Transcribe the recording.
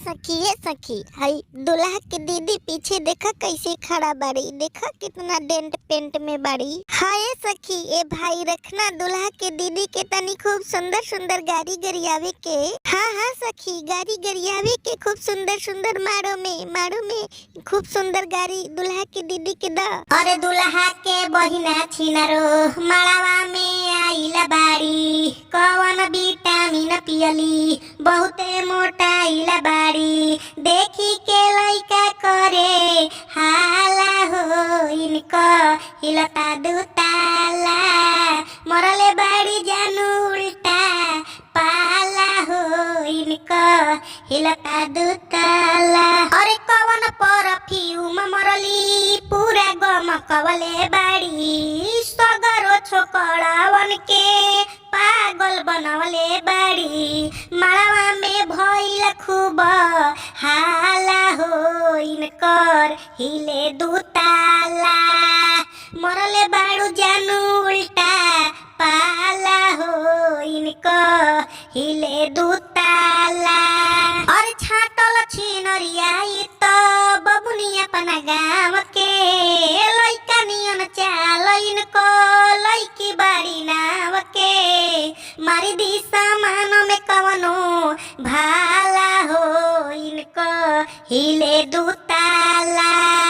सखी हई दुल्हा के दीदी पीछे देखा कैसे खड़ा बाड़ी। देखा कितना डेंट पेंट में बाड़ी। हाय सखी ए भाई रखना दुल्हा के दीदी के तनी खूब सुंदर सुंदर गाड़ी गरियावे के। हाँ सखी गाड़ी गरियावे के खूब सुंदर सुंदर मारो में खूब सुंदर गाड़ी दुल्हा के दीदी के दा। अरे दुल्हा के बहिना छिनारो मड़ावा में आइला बाड़ी। कौन विटामिन पियली बहुते मोटाइला बाड़ी। देखी के लइका करे हाला हो इनको हिलता दुताला। मरले बाड़ी जानू उल्टा पाला हो इनको हिलता दुताला। अरे कौन परफ्यूम मरली पूरा गम कवले बाड़ी। सगरो छोकरावन के पागल बनवले बाड़ी। मड़वा में भइल खूब हाला हो इनकर हिले दुताला। मरले बाड़ू जानू उल्टा पाला हो इनको हिले दुताला। और छाटल छिनरिया तो बबुनिया अपना गाँव के लइका नियन चाल इनको लइकी बाड़ी नाव के। मारी दी सामान में कवनो भाला हो इनको हिले दूत